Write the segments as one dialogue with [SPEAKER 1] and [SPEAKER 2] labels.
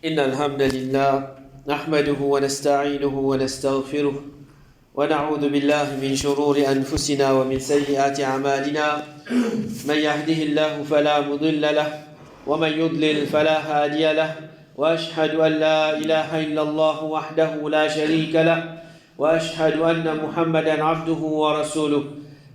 [SPEAKER 1] إن الحمد لله نحمده ونستعينه ونستغفره ونعوذ بالله من شرور أنفسنا ومن سيئات أعمالنا من يهده الله فلا مضل له ومن يضلل فلا هادي له وأشهد أن لا إله إلا الله وحده لا شريك له وأشهد أن محمدا عبده ورسوله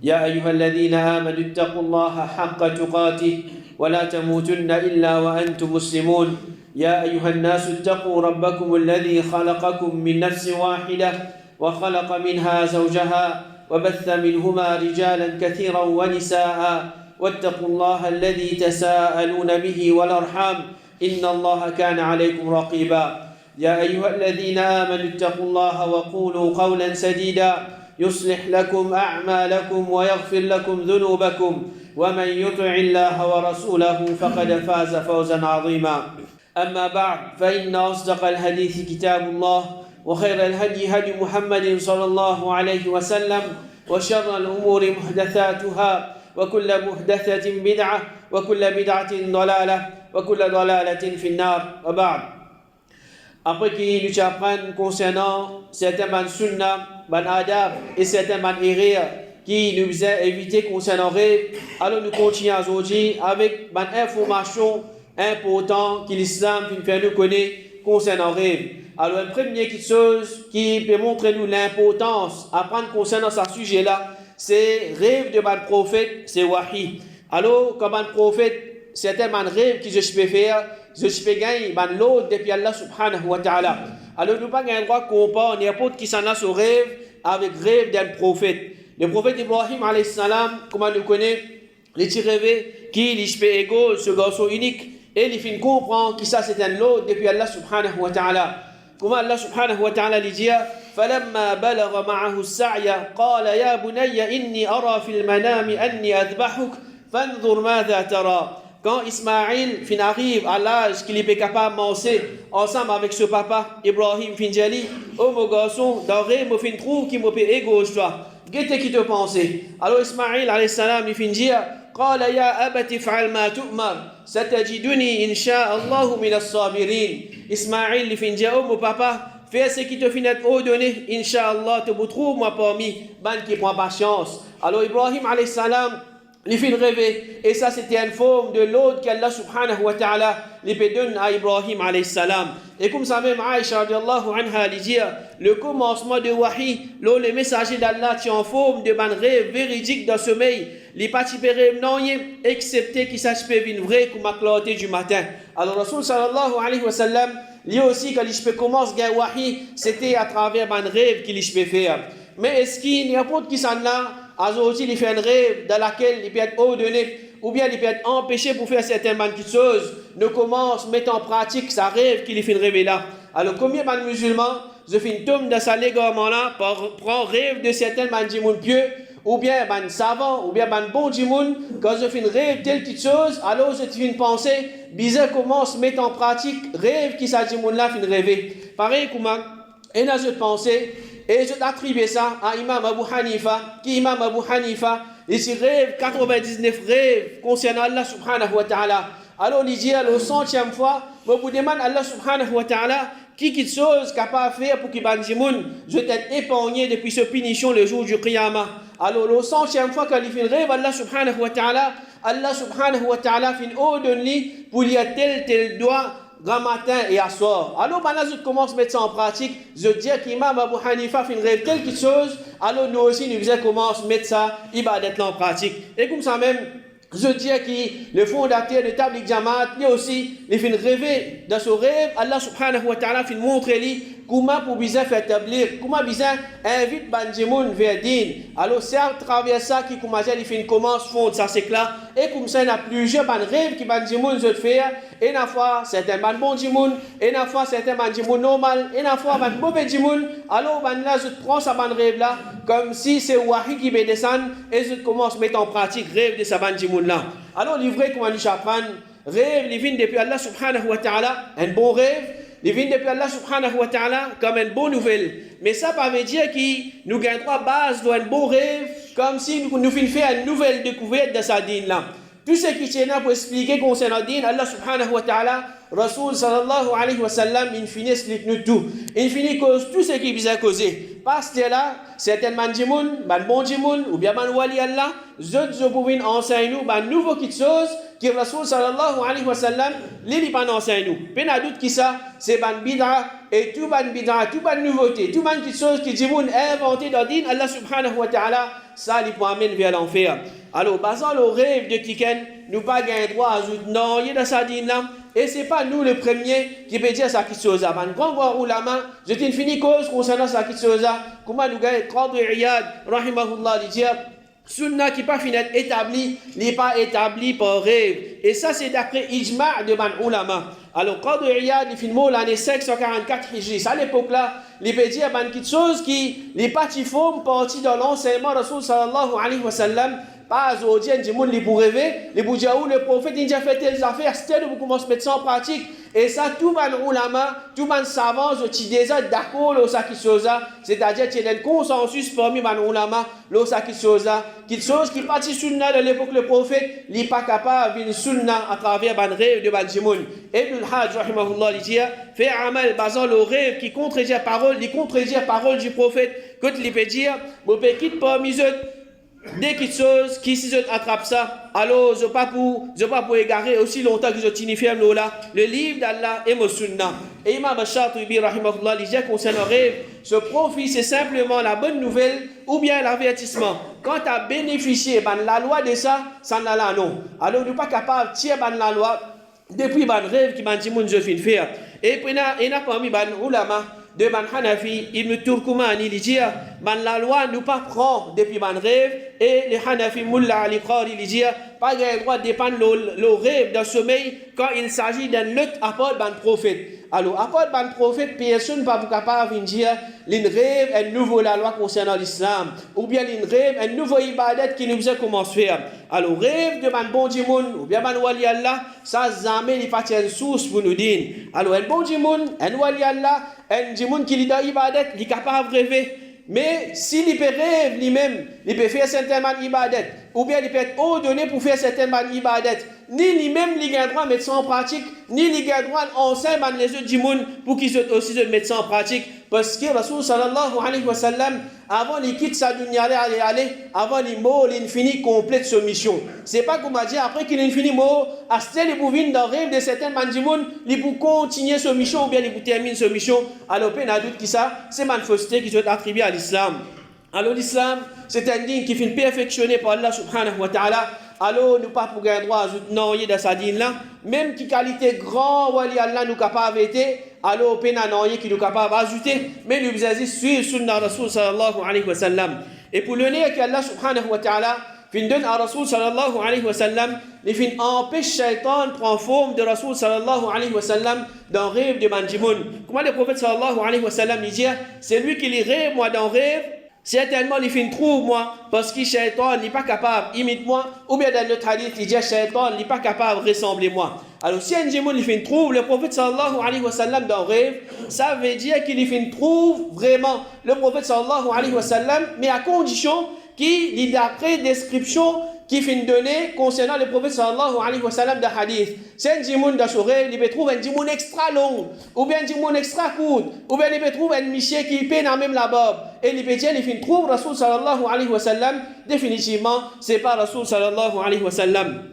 [SPEAKER 1] يا أيها الذين آمنوا اتقوا الله حق تقاته ولا تموتن إلا وأنتم مسلمون يا أيها الناس اتقوا ربكم الذي خلقكم من نفس واحدة وخلق منها زوجها وبث منهما رجالا كثيرا ونساء واتقوا الله الذي تساءلون به والأرحام إن الله كان عليكم رقيبا يا أيها الذين آمنوا اتقوا الله وقولوا قولا سديدا يصلح لكم أعمالكم ويغفر لكم ذنوبكم ومن يطع الله ورسوله فقد فاز فوزا عظيما أما بعد فإن أصدق الحديث كتاب الله وخير الهدي هدي محمد صلى الله عليه وسلم وشر الأمور محدثاتها وكل محدثة بدعة وكل بدعة ضلالة وكل ضلالة في النار وبعد. Après qu'il nous apprenne concernant certains ban sunnah, ban adab et certains ban erreurs qui nous a évité concernant rêve, alors nous continuons aujourd'hui avec ban information important que l'islam fait nous connaître concernant rêve. Alors, une première chose qui peut montrer nous l'importance à prendre concernant ce sujet-là, c'est rêve de ban prophète, c'est wahi. Alors, comme un prophète, certains ban rêve que je peux faire, je peux gagner ban l'autre depuis Allah subhanahu wa ta'ala. Alors, nous n'avons pas le droit de comparer n'importe qui s'en a ce rêve avec rêve d'un prophète. Le prophète Ibrahim alayhi salam, comment nous connaît, les rêvé qui il peut égaux ce garçon unique. Et il fait comprendre que ça c'est un lot depuis Allah subhanahu wa ta'ala. Comment Allah subhanahu wa ta'ala lui dit فَلَمَّا بَلَغَ مَعَهُ السَّعْيَ قَالَ يَا بُنَيَّ إِنِّي أَرَى فِي الْمَنَامِ أَنِّي أَذْبَحُكَ فَانْظُرْ مَاذَا تَرَى. Quand Ismaïl fin arrive à l'âge qu'il est capable de manger ensemble avec ce papa, Ibrahim fin dit oh mon garçon, dans rêve, je fin trouve qu'il me peut égauche toi. Qu'est-ce qui te pense? Alors Ismaïl alayhi salam lui fin dire قال يا أبت افعل ما تؤمر ستجدني إن شاء الله من الصابرين. Ismaïl lui fin dire oh mon papa, fais ce qui te finit ordonné, Inch'Allah te trouve moi parmi ban qui prend patience. Alors Ibrahim alayhi salam lui fit rêver, et ça c'était une forme de l'autre qu'Allah subhanahu wa ta'ala lui donne à Ibrahim alayhi salam. Et comme ça même Aïcha radiallahu anha lui dit le commencement de wahi, le messager d'Allah tient en forme de ban rêve véridique dans le sommeil, les parties rêve non excepté qu'il s'agit de vrai comme la clarté du matin. Alors Rasul sallallahu alayhi wa sallam lui aussi quand il commence à wahi, c'était à travers ban rêve qu'il peut faire. Mais est-ce qu'il n'y a pas de qui s'en a aujourd'hui il fait un rêve dans laquelle il peut être ordonné ou bien il peut être empêché pour faire certaines choses, ne commence, met en pratique sa rêve qu'il fait rêver là. Alors combien de musulmans, je fais une tombe dans sa légarement là, prend rêve de certains mandimoun pieux, ou bien ban savant, ou bien ban bon djimoun, quand je fais une rêve telle petite chose, alors je fais une pensée, bizarre commence, met en pratique, rêve qui sa djimoun là fait rêver. Pareil comment, et là je pensais, et je t'attribue ça à Imam Abu Hanifa, qui Imam Abu Hanifa, il s'y rêve 99 rêves concernant Allah subhanahu wa ta'ala. Alors il dit à la 100e fois, je vous demande Allah subhanahu wa ta'ala, qui chose capable de faire pour qu'il bandimoun, je t'ai épargné depuis ce punition le jour du Qiyamah. Alors la 100e fois qu'il fait un rêve, Allah subhanahu wa ta'ala fait une ordonne pour lui tel doigt, grand matin et à soir. Alors, maintenant, je commence à mettre ça en pratique. Je dis qu'Imam Abu Hanifa fait une rêve quelque chose. Alors, nous aussi, nous commençons à mettre ça, ibadat là en pratique. Et comme ça même, je dis que le fondateur de Tabligh Jamaat, lui aussi, il fait rêver dans ce rêve. Allah subhanahu wa ta'ala fait montrer lui comment pour bien faire établir, comment bien invite Bandimoun vers Din. Alors, c'est à travers ça qu'il commence à faire une commence fondre ça, c'est clair. Et comme ça, il y a plusieurs rêves qui Bandimoun veut faire. Et une fois, certains bon djimoun, et une fois, certains djimoun normal, et une fois, mauvais djimoun. Alors, là, je prends ce rêve là, comme si c'est Wahi qui va descendre, et je commence à mettre en pratique rêve de ce djimoun là. Alors, le vrai, comment nous apprendre, rêve, il vient depuis Allah subhanahu wa ta'ala, un bon rêve. Il vient depuis Allah subhanahu wa ta'ala comme une bonne nouvelle. Mais ça ne veut dire que nous gagnons trois bases d'un bon rêve, comme si nous faisons une nouvelle découverte de sa dîne là. Tout ce qui tient là pour expliquer concernant le din, Allah subhanahu wa ta'ala Rasoul sallallahu alayhi wa sallam, il finit nous tout. Il finit cause tout ce qui vient causer. Parce que là, certainement djimoun, ban bon djimoun, ou bien ban wali Allah, je pouvez enseigner nous, ban nouveau quelque chose, que Rasoul sallallahu alayhi wa sallam, li pas enseigne nous. Pena doute qui ça, c'est ban bid'a, et tout ban nouveauté, tout ban quelque chose qui djimoun inventé dans din Allah subhanahu wa ta'ala, ça lui peut amener vers l'enfer. Alors, basant le rêve de Kiken, nous pas gagner droit à ajouter non, il y a dans sa dîne là. Et ce n'est pas nous le premier qui peut dire ça qui chose. Un grand ulama, je t'ai fini cause concernant ça qui chose. Comment nous gagnons Qadi Iyad, rahimahullah, dit dire, sunna qui pas fini établi, n'est pas établi par rêve. Et ça, c'est d'après Ijma' de ban ulama. Alors, Qadi Iyad, il finit l'année 544 Hijri. À l'époque là, il peut dire quelque chose qui n'est pas parti dans l'enseignement de Rasul sallallahu alayhi wa sallam. Pas aujourd'hui, les gens pour rêver, les pour dire où le prophète il a fait telles affaires, c'était de commencer à mettre ça en pratique. Et ça, tout le monde ulama, tout le monde savant, qui déjà d'accord sur cette chose, c'est-à-dire qu'il y a un consensus parmi les ulama, sur cette chose, quelque chose qui partit sunna de l'époque le prophète, il n'est pas capable de venir sunna à travers les rêves de Banjimoun. Ibn al-Hajj, rahimahullah, il dit, fait amal basant le rêve qui contredit la parole du prophète, quand il peut dire, vous pouvez quitter parmi eux. Dès quelque chose qui si je attrape ça, alors je pas pour égarer aussi longtemps que je tiens ferme là, le livre d'Allah et mon sunna. Et Imam Ash-Shatibi rahimahullah dit concernant le rêve, ce profit c'est simplement la bonne nouvelle ou bien l'avertissement. Quand tu as bénéficié de la loi de ça, ça n'a pas non. Alors nous pas capable de tirer la loi depuis le rêve qui m'a dit mon je fin faire. Et puis il n'a pas mis ban ulama de ban Hanafi, Ibn Turkumani, il dit, la loi nous pas prend depuis ban rêve, et les Hanafi Mullah Ali Qari, il dit, pas le droit de dépendre le rêve d'un sommeil quand il s'agit d'un lutte à part ban prophète. Alors, à part ban prophète, personne pas capable de dire, l'in rêve un nouveau la loi concernant l'islam, ou bien l'in rêve un nouveau ibadat qui nous a commencé à faire. Alors, rêve de ban bon djimoun, ou bien ban wali Allah, ça jamais il pas une source pour nous dire. Alors, un bon djimoun, un wali Allah, un djimoun qui est dans l'ibadat, il est capable de rêver. Mais s'il peut rêver lui-même, il peut faire certainement ibadat, ou bien il peut être ordonné pour faire certainement ibadat, ni lui-même il a le droit de mettre ça en pratique, ni il a le droit d'enseigner les autres djimoun pour qu'ils aussi mettre ça en pratique. Parce que Rasul sallallahu alayhi wa sallam, avant il quitte sa dunya, avant il mort, il finit complète sa mission. C'est pas comme on dit, après qu'il finit mort, à ce il pour venir dans le rêve de certains mandimoun, il pour continuer sa mission ou bien il pour terminer sa mission. Alors, il y a doute qui ça, c'est manifesté qui doit attribuer à l'islam. Alors, l'islam, c'est un dîne qui finit perfectionné par Allah subhanahu wa ta'ala. Alors, nous pas pour gagner droit à non, dans sa dîne là, même qui qualité grand, wali Allah nous capable été, alors, pena non, qui nous capable d'ajouter, mais nous avons suivre sunna Rasul sallallahu alayhi wa sallam. Et pour le nez qu'Allah subhanahu wa ta'ala, fin donne à Rasul sallallahu alayhi wa sallam, les fin empêche shaitan prend forme de Rasul sallallahu alayhi wa sallam dans le rêve de Banjimoun. Comment le prophète sallallahu alayhi wa sallam dit, c'est lui qui les rêve, moi dans le rêve, certainement les fin trouve moi, parce que shaitan n'est pas capable imite moi, ou bien dans le hadith, il dit shaitan n'est pas capable de ressembler moi. Alors si un djimoun il fait trouve le prophète sallallahu alayhi wa sallam dans le rêve, ça veut dire qu'il fait trouve vraiment le prophète sallallahu alayhi wa sallam, mais à condition qu'il ait d'après description qui fait donner concernant le prophète sallallahu alayhi wa sallam de hadith. C'est un djimoun dans son rêve, il peut trouver un djimoun extra long, ou bien un djimoun extra court, ou bien il peut trouver un monsieur qui peine à même la barbe. Et il peut dire, il fait trouve Rasul sallallahu alayhi wa sallam, définitivement, c'est pas Rasul sallallahu alayhi wa sallam.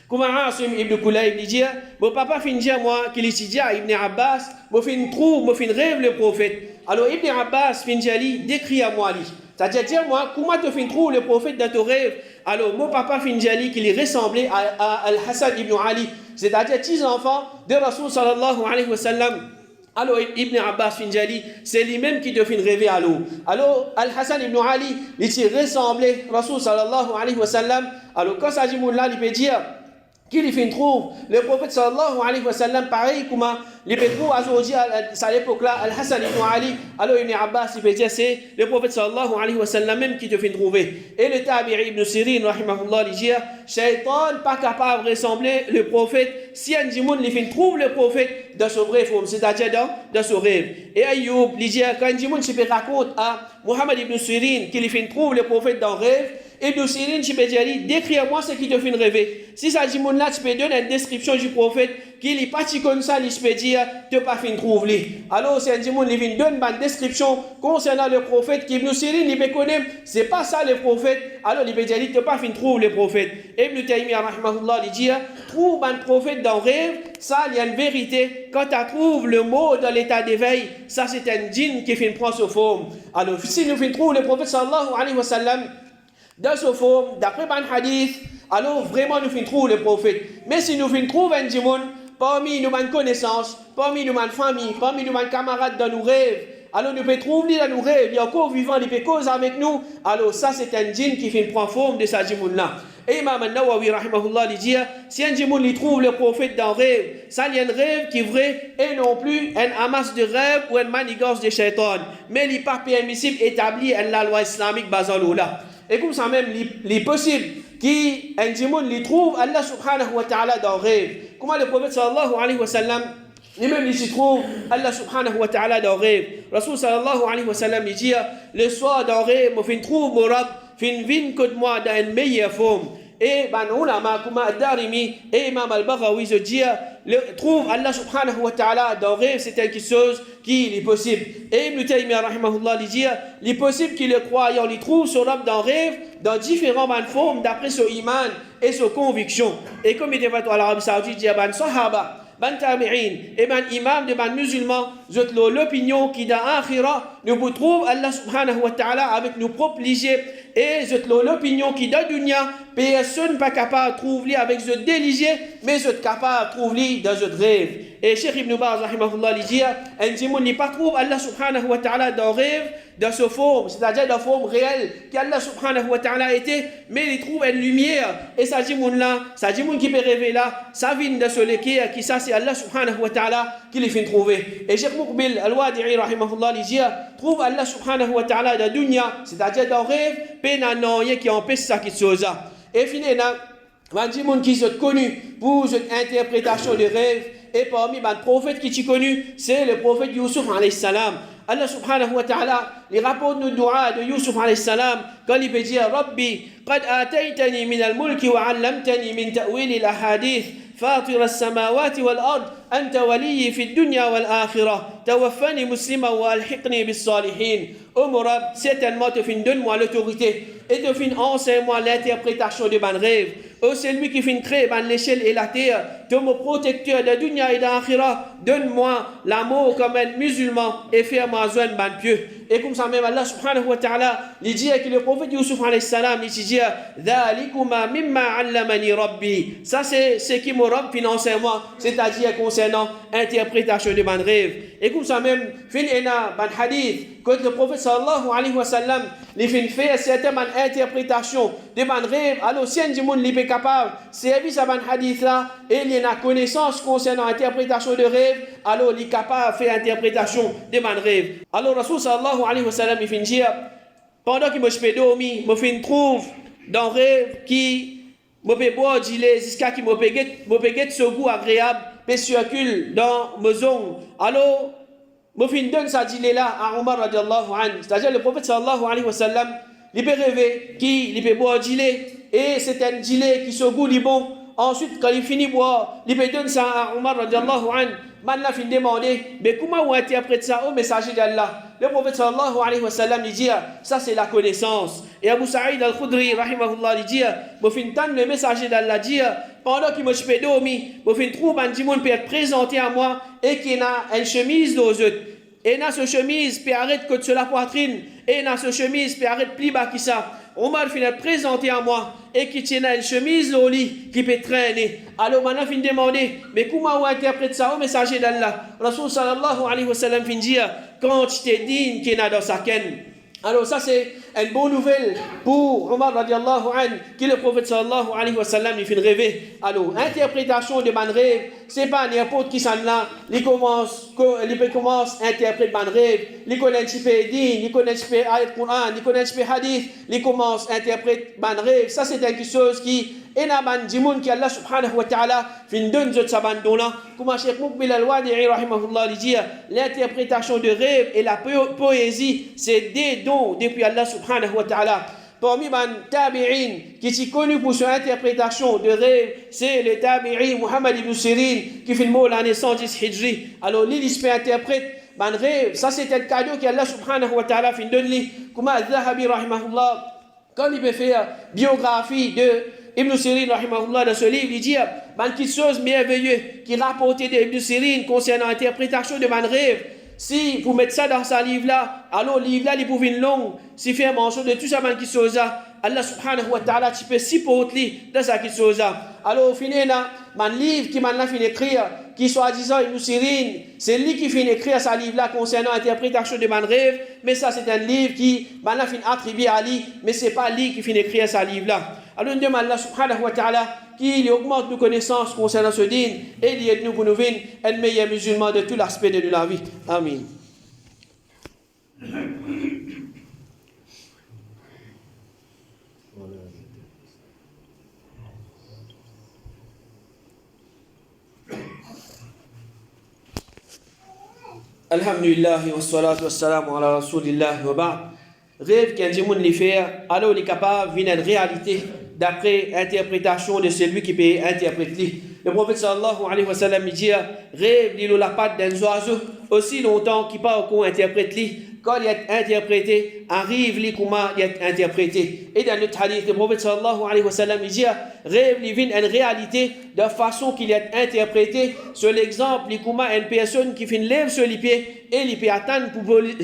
[SPEAKER 1] Comme Asim ibn Kulayb dit, mon papa fin dire moi qu'il étudie à Ibn Abbas, mon fin trouve, mon fin rêve le prophète. Alors Ibn Abbas fin jali décrit à moi lui. C'est-à-dire moi comment te fin trouve le prophète dans ton rêve. Alors mon papa fin jali qu'il est ressemblé à Al-Hassan ibn Ali, c'est-à-dire 10 enfants de Rasul sallallahu alayhi wa sallam. Alors Ibn Abbas Finjali, c'est lui-même qui te fait rêver à l'eau. Alors Al-Hassan ibn Ali, il s'est ressemblé Rasul sallallahu alayhi wa sallam. Alors quand ça dit là, il peut dire qu'il fait trouve le prophète sallallahu alayhi wa sallam pareil comme les pétraux aujourd'hui à l'époque là Al-Hassan ibn Ali. Alors Ibn Abbas il peut dire c'est le prophète sallallahu alayhi wa sallam même qui te fait trouver. Et le tabi'i Ibn Sirin rahimahullah il dit shaitan pas capable de ressembler le prophète si un djimoun il fait trouve le prophète dans son vrai forme, c'est-à-dire dans son rêve. Et Ayoub il dit quand un djimoun se raconte à Muhammad ibn Sirin qu'il fait trouve le prophète dans le rêve, Et de Sirin, tu peux dire, décris-moi ce qui te fait rêver. Si ça dit, là, tu peux donner une description du prophète, qu'il est parti comme ça, il peut dire, tu pas fin trouver. Alors, c'est un dimon, il vient donner une description concernant le prophète, qui Ibn Sirin, il peut connaître, c'est pas ça le prophète. Alors, il peut dire, tu pas fin trouver le prophète. Ibn Taymiyyah, rahimahullah, il dit, trouve un prophète dans le rêve, ça, il y a une vérité. Quand tu trouves le mot dans l'état d'éveil, ça, c'est un djinn qui fait prendre sa forme. Alors, si nous trouvons le prophète sallallahu alayhi wa sallam dans sa forme, d'après un hadith, alors vraiment nous trouvons le prophète. Mais si nous trouvons un djinn, parmi nos connaissances, parmi nos familles, parmi nos camarades dans nos rêves, alors nous pouvons trouver dans nos rêves, il y a encore vivant, il peut causer avec nous, alors ça, c'est un djinn qui fait prendre forme de sa djinn-là. Et Imam al-Nawawi, rahimahullah, il dit, si un djinn trouve le prophète dans le rêve, ça il y a un rêve qui est vrai et non plus un amas de rêve ou une manigance de shaitan. Mais il n'est pas permissible d'établir la loi islamique basée là. Et comme ça même, il est possible qu'un djinn trouve Allah subhanahu wa ta'ala dans le rêve. Comment le prophète sallallahu alayhi wa sallam, lui-même il se trouve Allah subhanahu wa ta'ala dans le rêve. Rasul sallallahu alayhi wa sallam, il dit, le soir dans le rêve, je trouve mon rab, fin vin que moi dans une meilleure forme. Et ben ulama comme Ad-Darimi et Imam al-Baghawi se disent trouve Allah subhanahu wa ta'ala dans le rêve, c'est quelque chose qui est possible. Et Ibn Taymiyyah rahimahullah dit il est possible qu'il le croyant il trouve son rab dans le rêve dans différentes formes d'après son iman et son conviction. Et comme il était à l'Arabie Saoudite, il dit ben sahaba ban tabi'in et ben imam de ban musulmans l'opinion qui dans akhira nous vous trouve Allah subhanahu wa ta'ala avec nos propres légers et l'opinion qui dans dunya personne pas capable de trouver avec ce déligé mais vous êtes capable de trouver dans ce rêve. Et Cheikh Ibn Baz rahimahullah dit un djinn n'est pas trouve Allah subhanahu wa ta'ala dans rêve dans ce forme, c'est-à-dire dans la forme réelle qu'Allah subhanahu wa ta'ala était, mais il trouve une lumière et ça djinn là, ça djinn qui peut rêver là, ça vient de ce l'équerre qui ça c'est Allah subhanahu wa ta'ala qui les fait trouver. Et Cheikh Muqbil al-Wadi'i rahimahullah dit trouve Allah subhanahu wa ta'ala dans dunya, c'est-à-dire dans rêve, pénan qui empêche ça qui chose. Et finalement, un djinn qui est connu pour cette interprétation de rêve et parmi les prophètes qui sont connus, c'est le prophète Yusuf alayhi salam. Allah subhanahu wa ta'ala, les rapports de dua de Yusuf alayhi salam, quand il peut dire Rabbi, qad ataytani min al-mulki wa 'allamtani min ta'wil al-ahadith, فاطر السماوات والأرض أنت ولي في الدنيا والآخرة توفني مسلما وألحقني بالصالحين. Oh mon Rab, certainement te fin donne-moi l'autorité et te fin enseigne-moi l'interprétation de mon rêve. Oh c'est lui qui fin crée l'échelle et la terre, tu mon protecteur de dunya et d'akhira, donne-moi l'amour comme un musulman et fais-moi joindre ban pieux. Et comme ça même Allah subhanahu wa ta'ala, il dit que le prophète Yusuf alayhi salam, il dit Dhalikuma mimma 'allamani rabbi. Ça c'est ce qui mon Rabb finance moi, c'est-à-dire concernant interprétation de mon rêve. Et comme ça même, fin ena ban hadith quand le prophète sallallahu alayhi wa sallam, il fait certaines interprétations de mon rêve, alors si un djinn n'est pas capable, service à ban hadith là, et il y a connaissance concernant l'interprétation de rêve, alors il est capable de faire interprétation de mon rêve. Alors Rasul sallallahu alayhi wa sallam, il fait dire, pendant que je peux dormir, je me trouve dans le rêve qui me peut boire gilet jusqu'à qui me peut ce goût agréable, mais circule dans mes ongles. Alors, je fin donne ça gilet là à Omar radiallahu anhu. C'est-à-dire le prophète sallallahu alayhi wa sallam, il peut rêver qu'il peut boire gilet et c'est un gilet qui se goût bon. Ensuite, quand il finit de boire, il peut donner ça à Omar radiallahu anhu. Maintenant, il demander, mais comment on interprète ça au messager d'Allah? Le prophète sallallahu alayhi wa sallam, il dit, ça c'est la connaissance. Et Abu Sa'id al-Khudri, rahimahullah, il dit, je fin tant le messager d'Allah dit, pendant qu'il me fait dormir, je fin trouve un djinn peut être présenté à moi et qu'il a une chemise aux autres. Et dans ce chemise, peut arrêter que sur la poitrine, et dans ce chemise, peut arrêter plus bas que ça. Omar finit présenté à moi et qui tient une chemise au lit qui peut traîner. Alors maintenant, fin demander, mais comment on interprète ça au messager d'Allah? Rasul sallallahu alayhi wa sallam fin dire, quand tu t'es digne qu'il y a dans sa ken. Alors ça c'est une bonne nouvelle pour Omar radiallahu anhu, qui le prophète sallallahu alayhi wa sallam il fait rêver. Alors, interprétation de mon rêve, c'est pas n'importe qui s'en là, il commence à interpréter mon rêve, il connaît un petit peu din, il connaît un petit peu ayat Coran, il connaît un petit peu hadith, il commence à interpréter mon rêve. Ça c'est quelque chose qui est dans le djimoun qui Allah subhanahu wa ta'ala fin donne de sa bande là. Comme Cheikh Muqbil al-Wadi'i rahimahullah dit, l'interprétation de rêve et la poésie, c'est des dons depuis Allah subhanahu wa ta'ala. Parmi les tabi'in qui est connu pour son interprétation de rêve, c'est le tabi'in Muhammad ibn Sirin qui fait le mot l'année 110 Hijri. Alors, lui, il interprète un rêve. Ça, c'était le cadeau qu'Allah subhanahu wa ta'ala fait donner. Comme Al-Zahabi, rahimahullah, quand il peut faire biographie de Ibn Sirin, rahimahullah, dans ce livre, il dit quelque chose merveilleux qui rapportait d'Ibn Sirin concernant l'interprétation de un rêve. Si vous mettez ça dans ce livre-là, alors le livre-là, il pouvait une longue, si fait mention de tout ça, qui chose, Allah subhanahu wa ta'ala, tu peux s'y porter dans ça qui chose. Alors, au final, un livre qui m'a fait écrire, qui soi-disant Ibn Sirin, c'est lui qui fait écrire ce livre-là concernant l'interprétation de mon rêve, mais ça, c'est un livre qui m'a fait attribuer à lui, mais ce n'est pas lui qui fait écrire ce livre-là. Alors, nous demandons Allah subhanahu wa ta'ala qu'il augmente nos connaissances concernant ce din et il aide nous pour nous venir être meilleurs musulmans de tout l'aspect de la vie. Amen. Alhamdulillah wa salatu wa salam ala rasulillah wa ba'd. Rêve qu'un djimoun les fait, alors il est capable d'une réalité d'après interprétation de celui qui peut interpréter. Le prophète sallallahu alayhi wa sallam dit rêve il la patte d'un oiseau aussi longtemps qu'il pas qu'on interprète lui. Quand il est interprété, arrive lui comment il est interprété. Et dans notre hadith, le prophète sallallahu alayhi wa sallam dit rêve il vient une réalité de façon qu'il est interprété. Sur l'exemple, il comment une personne qui fait une lève sur les pieds et il peut attendre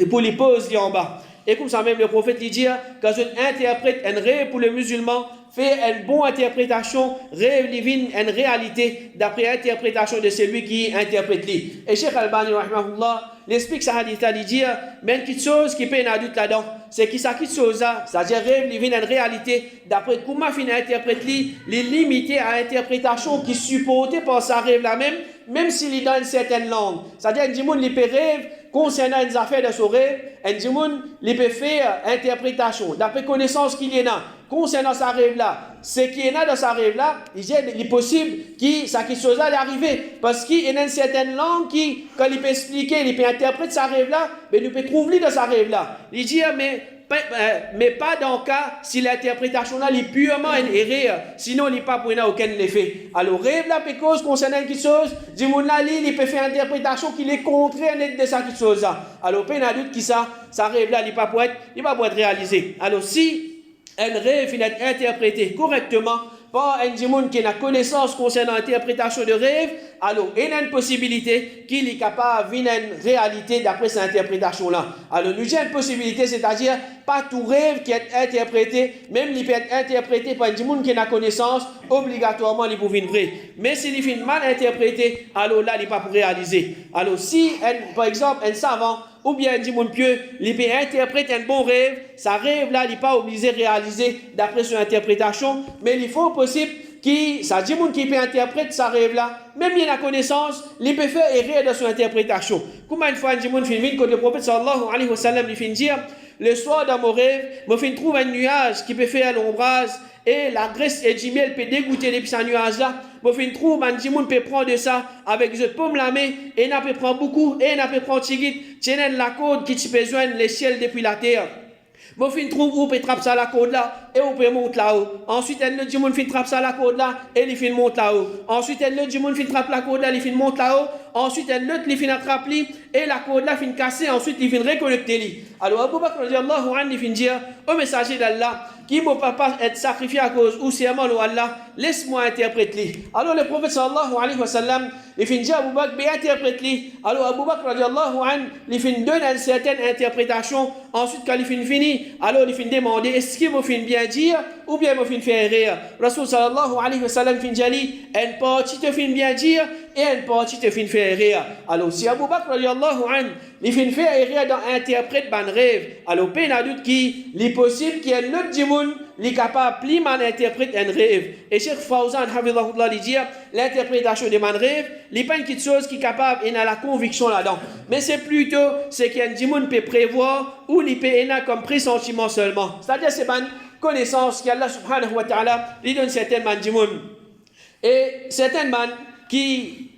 [SPEAKER 1] pour les poser en bas. Et comme ça même le prophète dit quand je interprète un rêve pour le musulman, fait une bonne interprétation, rêve divine, une réalité d'après interprétation de celui qui interprète lui. Et Cheikh Albani rahimahullah l'explique ça hadith il dit mais une chose qui peut un doute là-dedans, c'est qu'il s'acquitte chose ça, c'est-à-dire rêve divine une réalité d'après comment fin interprète lui, les limiter à interprétation qui supportée par sa rêve là même s'il est dans une certaine langue. C'est-à-dire un dimoun il peut rêve concernant les affaires de son rêve, un dimoun il peut faire interprétation d'après connaissance qu'il y en a concernant sa rêve là. Ce qui est là dans sa rêve là, il est possible que ça qui chose là arriver parce qu'il y a une certaine langue qui quand il peut expliquer, il peut interpréter sa rêve là, mais il peut trouver dans sa rêve là. Il dit mais pas dans le cas si l'interprétation là est purement une erreur, sinon il n'est pas pour aucun effet. Alors rêve là peut cause concernant quelque chose, du monde là il peut faire une interprétation qui est contraire de ça quelque chose là. Alors pas un doute qui ça rêve là il pas pour être réalisé. Alors si un rêve il est interprété correctement par un djimoun qui a connaissance concernant l'interprétation de rêve, alors il y a une possibilité qu'il est capable de une réalité d'après cette interprétation-là. Alors nous avons une possibilité, c'est-à-dire pas tout rêve qui est interprété, même il peut être interprété par un djimoun qui a connaissance, obligatoirement il peut venir vrai. Mais s'il est mal interprété, alors là il n'est pas pour réaliser. Alors si, par exemple, un savant, ou bien un dimoun pieux, il peut interpréter un bon rêve, sa rêve là, il n'est pas obligé de réaliser d'après son interprétation, mais il faut possible que ça dimoun qui peut interpréter sa rêve là, même il a connaissance, il peut faire erreur dans son interprétation. Comment une fois un dimoun fait venir, quand le prophète sallallahu alayhi wa sallam lui fait dire, le soir dans mon rêve, je fait trouve un nuage qui peut faire l'ombrage, et la graisse et du miel peut dégoûter depuis ce nuage-là. Je fais une trouve, un dimoun peut prendre de ça avec je pomme la main, et il peut prendre beaucoup, et il peut prendre tigit, tiens la côte qui peut joindre les ciels depuis la terre. Je fais une trouve, où peut trapper ça la côte là, et on peut monter là-haut. Ensuite, le dimoun fait trapper ça la côte là, et il fait monter là-haut. Ensuite, le dimoun fait trapper la côte là, il fait monter là-haut. Ensuite, l'autre, il fait attraper, et la côte là, fait casser, ensuite, il fait reconnecter. Alors, Abu Bakr, il fait dire au messager d'Allah, qui ne peut pas être sacrifié à cause ou serment ou Allah, laisse-moi interpréter. Alors le prophète sallallahu alayhi wa sallam, il fait dire à Abu Bakr, interprète-les. Alors Abu Bakr radiallahu anhu, il fait donner une certaine interprétation. Ensuite, quand il fait fini, alors il fait demander, est-ce qu'il me fait bien dire ou bien il me fait faire rire. Rasul sallallahu alayhi wa sallam fait dire, une partie te fait bien dire et une partie te fait faire rire. Alors si Abu Bakr radiallahu anhu, il fait faire rire dans interprète ban rêve, alors peine à doute qu'il est possible qu'il y ait l'autre dimoun, il est capable plus mal interpréter un rêve. Et Cheikh Fawzan, Hafidhahullah, il dit, l'interprétation de man rêve, il n'est pas une petite chose qui est capable, il a la conviction là-dedans. Mais c'est plutôt ce qu'un dimoun peut prévoir ou il peut avoir comme pressentiment seulement. C'est-à-dire c'est une connaissance qu'Allah subhanahu wa ta'ala lui donne certaines man dimoun. Et certaines man qui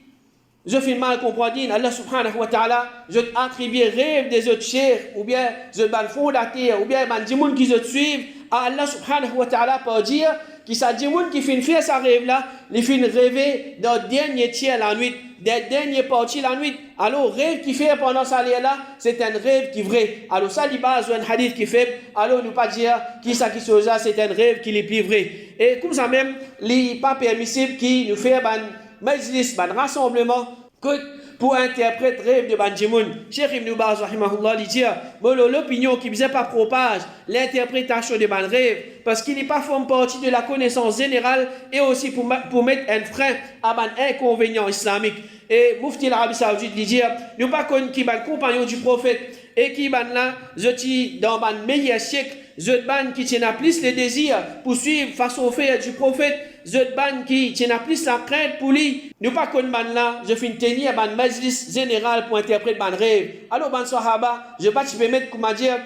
[SPEAKER 1] je fais mal comprendre, Allah subhanahu wa ta'ala, je attribue rêve des autres chers, ou bien je ban fondateur, ou bien man dimoun qui je suivent, à Allah subhanahu wa ta'ala par dire qui ça dit qui fait faire sa rêve là, il fait rêver dans le dernier tiers la nuit, des dernières parties la nuit. Alors rêve qui fait pendant ça là, c'est un rêve qui est vrai. Alors ça dit base un hadith qui fait, alors nous pas dire qui ça qui chose là, c'est un rêve qui est plus vrai. Et comme ça même, il n'est pas permissible qui nous fait un majlis, un rassemblement que pour interpréter rêve de Banjimoun. Cheikh Ibn Baz rahimahullah dit l'opinion qui faisait pas propage l'interprétation de ban rêve parce qu'il n'est pas forme partie de la connaissance générale et aussi pour mettre un frein à ban inconvénient islamique. Et Mufti l'Arabie Saoudite dit nous pas connu qui ban compagnon du prophète et qui ban là je dis dans ban meilleur siècle je ban qui tient à plus le désir pour suivre façon faire du prophète je ban qui tient à plus la crainte pour lui nous pas connu ban là je finis tenir ban majlis général pour interpréter ban rêve alors ban sahaba je pas tu peux mettre comment dire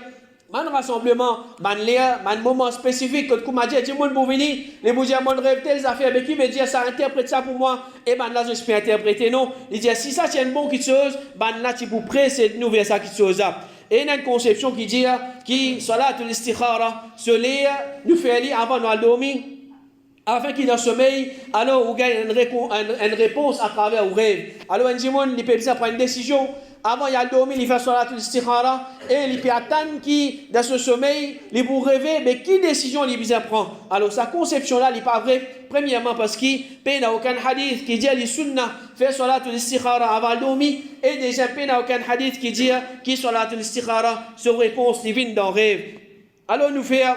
[SPEAKER 1] man rassemblement ban l'air man moment spécifique que comment dire du monde pour venir les vous dire mon rêve telles affaires mais qui me dit ça interprète ça pour moi et ban là je peux interpréter non il dit si ça tient bon quelque chose ban là tu pour précéder nous vers ça quelque chose là. Et il y a une conception qui dit que Salatul Istikhara, se lire, nous fait lire avant de dormir, afin qu'il dans sommeil, alors on gagne une réponse à travers le rêve. Alors, un dimon, il peut prendre une décision. Avant, il a dormi, il fait Salatul Istikhara, et il peut attendre qui, dans ce sommeil, il peut rêver, mais qui décision il peut prendre. Alors, sa conception-là, il n'est pas vraie. Premièrement, parce qu'il n'y a aucun hadith qui dit les sunnah fait Salatul Istikhara avant de dormir, et déjà, il n'y a aucun hadith qui dit que Salatul Istikhara, sa réponse divine dans le rêve. Alors, nous faisons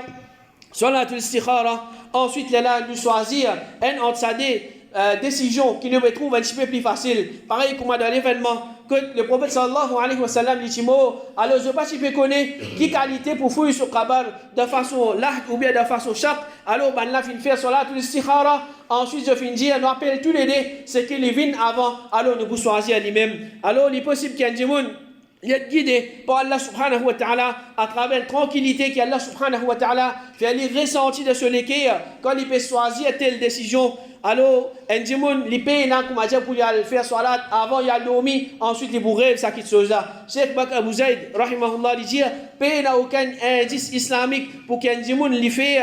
[SPEAKER 1] Salatul Istikhara, ensuite, là, nous choisir un entre sa décision qui nous trouve un petit peu plus facile. Pareil comme dans l'événement que le prophète sallallahu alayhi wa sallam dit alors je ne sais pas si vous connaissez qui qualité pour fouiller sur Kabar de façon lahd ou bien de façon chap. Alors ben là fin faire Salatul Istikhara, ensuite je finis dire nous appelle tous les deux ce qu'il vient avant, alors nous vous choisir lui-même. Alors il est possible qu'il y ait un monde il est guidé par Allah subhanahu wa ta'ala à travers la tranquillité qu'Allah subhanahu wa ta'ala fait lui ressentir de ce l'équerre quand il peut choisir telle décision. Alors, un djimoun, il paye là, comme dire, pour faire salat avant, il a dormi, ensuite il rêve ça qui chose là. Cheikh Bakr Abu Zaid, rahimahullah, il dit, paye n'a aucun indice islamique pour qu'un djimoun lui fait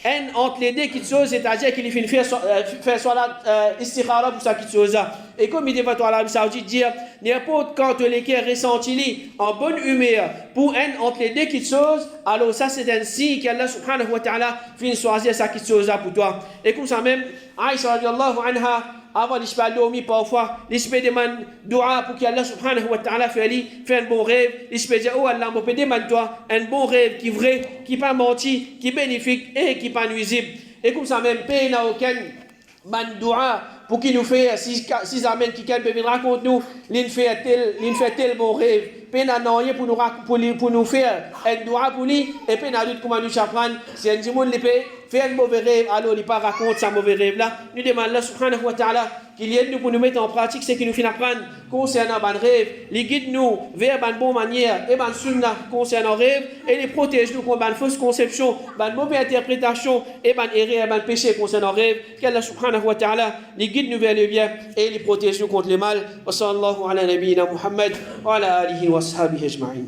[SPEAKER 1] un entre les deux qui chose, c'est-à-dire qu'il fait faire salat istikhara pour ça qui chose là. Et comme il dit, l'Arabie Saoudite dit, n'importe quand l'équerre ressentit en bonne humeur pour un entre les deux qui chose, alors ça c'est un signe qu'Allah subhanahu wa ta'ala fait choisir ça qui chose là pour toi. Et comme ça même, Aïcha radiallahu anha, avant de se dormir parfois, il se demande dua pour qu'Allah subhanahu wa ta'ala fait un bon rêve. Il se dit, oh Allah, je peux demander toi un bon rêve qui est vrai, qui n'est pas menti, qui est bénéfique et qui n'est pas nuisible. Et comme ça même, paye n'a aucun dua pour qu'il nous fait, si amène qui peut venir raconter nous, il fait tel bon rêve. Paye n'a rien pour nous faire un dua pour lui, et paye n'a d'autres comment nous apprendre. Si un djimoun le paye, fait un mauvais rêve, alors il pas raconte sa mauvais rêve là. Nous demandons Allah subhanahu wa ta'ala qu'il aide nous pour nous mettre en pratique ce qui nous fait apprendre concernant ban rêve. Il guide nous vers ban bonne manière et ban sunna concernant rêve et les protège nous contre ban fausse conception, ban mauvaise interprétation et ban erreur et ban péché concernant rêve. Qu'Allah subhanahu wa ta'ala il guide nous vers le bien et les protège nous contre le mal. Wa sallallahu ala nabiyyina Muhammad wa ala alihi wa sahbihi ajma'in.